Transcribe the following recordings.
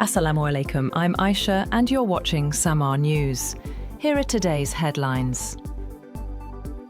Assalamu alaikum, I'm Aisha and you're watching SAMAA News. Here are today's headlines.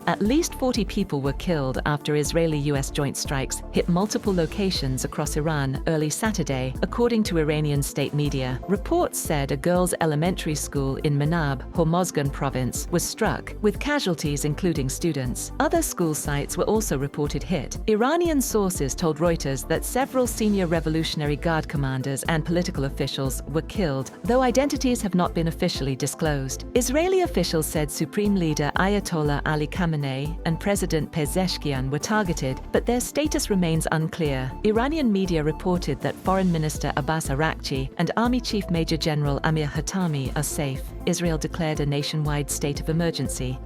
At least 40 people were killed after Israeli-US joint strikes hit multiple locations across Iran early Saturday, according to Iranian state media. Reports said a girls' elementary school in Manab, Hormozgan province, was struck, with casualties including students. Other school sites were also reported hit. Iranian sources told Reuters that several senior Revolutionary Guard commanders and political officials were killed, though identities have not been officially disclosed. Israeli officials said Supreme Leader Ayatollah Ali Khamenei and President Pezeshkian were targeted, but their status remains unclear. Iranian media reported that Foreign Minister Abbas Araghchi and Army Chief Major General Amir Hatami are safe. Israel declared a nationwide state of emergency.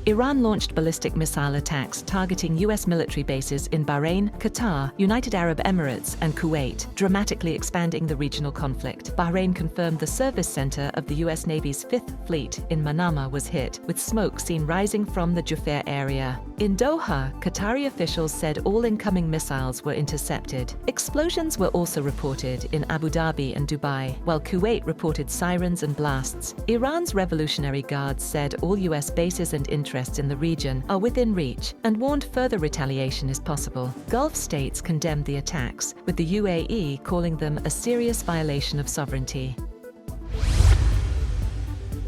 Iran launched ballistic missile attacks targeting U.S. military bases in Bahrain, Qatar, United Arab Emirates, and Kuwait, dramatically expanding the regional conflict. Bahrain confirmed the service center of the U.S. Navy's 5th Fleet in Manama was hit, with smoke seen rising from the Jufair area. In Doha, Qatari officials said all incoming missiles were intercepted. Explosions were also reported in Abu Dhabi and Dubai, while Kuwait reported sirens and blasts. Iran's Revolutionary Guards said all U.S. bases and interests in the region are within reach and warned further retaliation is possible. Gulf states condemned the attacks, with the UAE calling them a serious violation of sovereignty.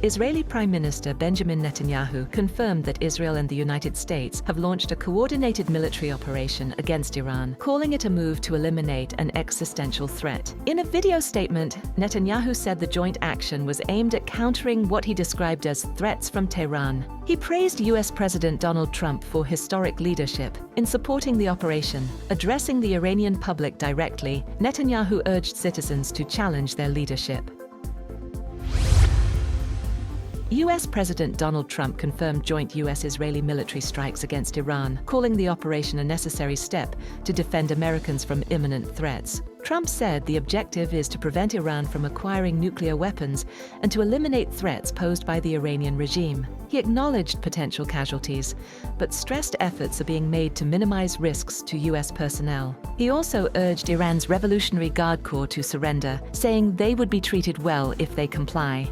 Israeli Prime Minister Benjamin Netanyahu confirmed that Israel and the United States have launched a coordinated military operation against Iran, calling it a move to eliminate an existential threat. In a video statement, Netanyahu said the joint action was aimed at countering what he described as threats from Tehran. He praised US President Donald Trump for historic leadership in supporting the operation. Addressing the Iranian public directly, Netanyahu urged citizens to challenge their leadership. US President Donald Trump confirmed joint US-Israeli military strikes against Iran, calling the operation a necessary step to defend Americans from imminent threats. Trump said the objective is to prevent Iran from acquiring nuclear weapons and to eliminate threats posed by the Iranian regime. He acknowledged potential casualties, but stressed efforts are being made to minimize risks to US personnel. He also urged Iran's Revolutionary Guard Corps to surrender, saying they would be treated well if they comply.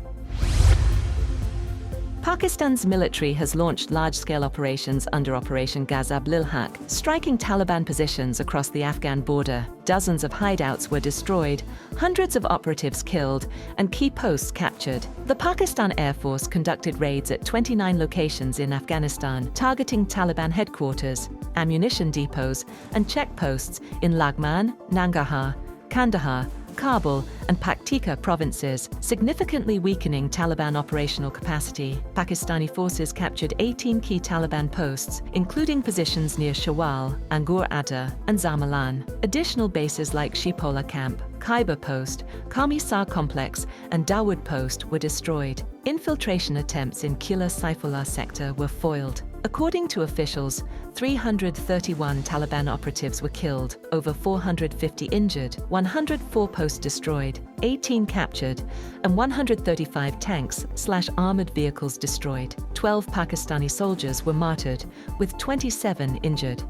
Pakistan's military has launched large-scale operations under Operation Ghazab lil-Haq, striking Taliban positions across the Afghan border. Dozens of hideouts were destroyed, hundreds of operatives killed, and key posts captured. The Pakistan Air Force conducted raids at 29 locations in Afghanistan, targeting Taliban headquarters, ammunition depots, and checkposts in Laghman, Nangarhar, Kandahar, Kabul, and Paktika provinces, significantly weakening Taliban operational capacity. Pakistani forces captured 18 key Taliban posts, including positions near Shawal, Angor Adda, and Zamalan. Additional bases like Shipola Camp, Khyber Post, Kamisar Complex, and Dawood Post were destroyed. Infiltration attempts in Qilla Saifullah sector were foiled. According to officials, 331 Taliban operatives were killed, over 450 injured, 104 posts destroyed, 18 captured, and 135 tanks/armored vehicles destroyed. 12 Pakistani soldiers were martyred, with 27 injured.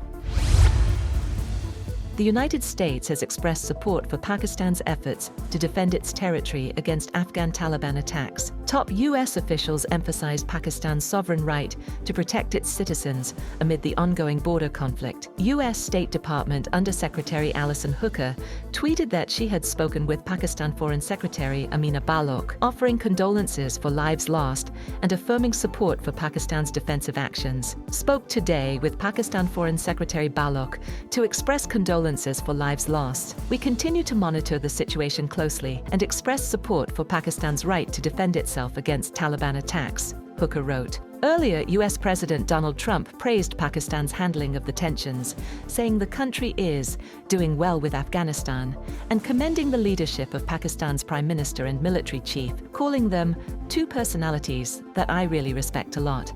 The United States has expressed support for Pakistan's efforts to defend its territory against Afghan Taliban attacks. Top U.S. officials emphasized Pakistan's sovereign right to protect its citizens amid the ongoing border conflict. U.S. State Department Undersecretary Alison Hooker tweeted that she had spoken with Pakistan Foreign Secretary Amina Balloch, offering condolences for lives lost and affirming support for Pakistan's defensive actions. Spoke today with Pakistan Foreign Secretary Balloch to express condolences for lives lost. We continue to monitor the situation closely and express support for Pakistan's right to defend itself against Taliban attacks, Hooker wrote. Earlier, US President Donald Trump praised Pakistan's handling of the tensions, saying the country is doing well with Afghanistan, and commending the leadership of Pakistan's Prime Minister and military chief, calling them two personalities that I really respect a lot.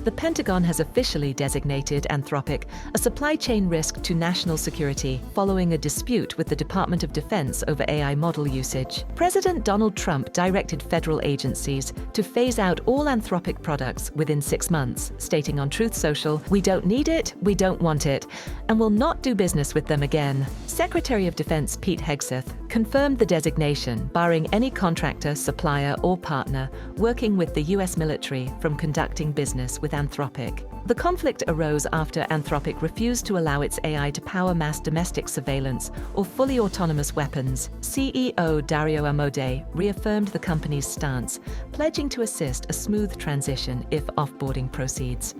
The Pentagon has officially designated Anthropic a supply chain risk to national security following a dispute with the Department of Defense over AI model usage. President Donald Trump directed federal agencies to phase out all Anthropic products within 6 months, stating on Truth Social, "We don't need it, we don't want it, and will not do business with them again." Secretary of Defense Pete Hegseth confirmed the designation, barring any contractor, supplier, or partner working with the US military from conducting business with Anthropic. The conflict arose after Anthropic refused to allow its AI to power mass domestic surveillance or fully autonomous weapons. CEO Dario Amodei reaffirmed the company's stance, pledging to assist a smooth transition if offboarding proceeds.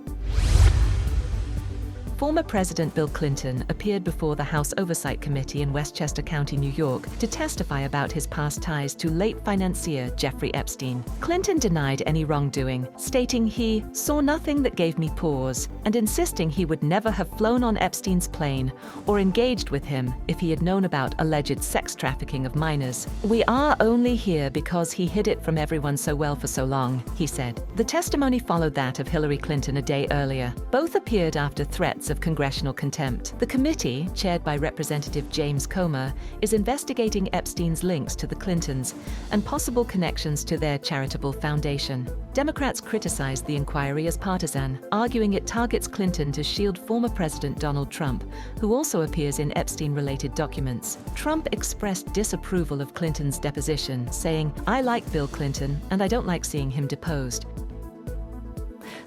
Former President Bill Clinton appeared before the House Oversight Committee in Westchester County, New York, to testify about his past ties to late financier Jeffrey Epstein. Clinton denied any wrongdoing, stating he saw nothing that gave me pause, and insisting he would never have flown on Epstein's plane or engaged with him if he had known about alleged sex trafficking of minors. "We are only here because he hid it from everyone so well for so long," he said. The testimony followed that of Hillary Clinton a day earlier. Both appeared after threats of congressional contempt. The committee, chaired by Representative James Comer, is investigating Epstein's links to the Clintons and possible connections to their charitable foundation. Democrats criticized the inquiry as partisan, arguing it targets Clinton to shield former President Donald Trump, who also appears in Epstein-related documents. Trump expressed disapproval of Clinton's deposition, saying, "I like Bill Clinton, and I don't like seeing him deposed."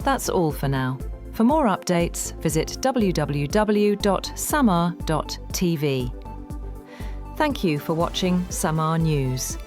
That's all for now. For more updates, visit www.samaa.tv. Thank you for watching SAMAA News.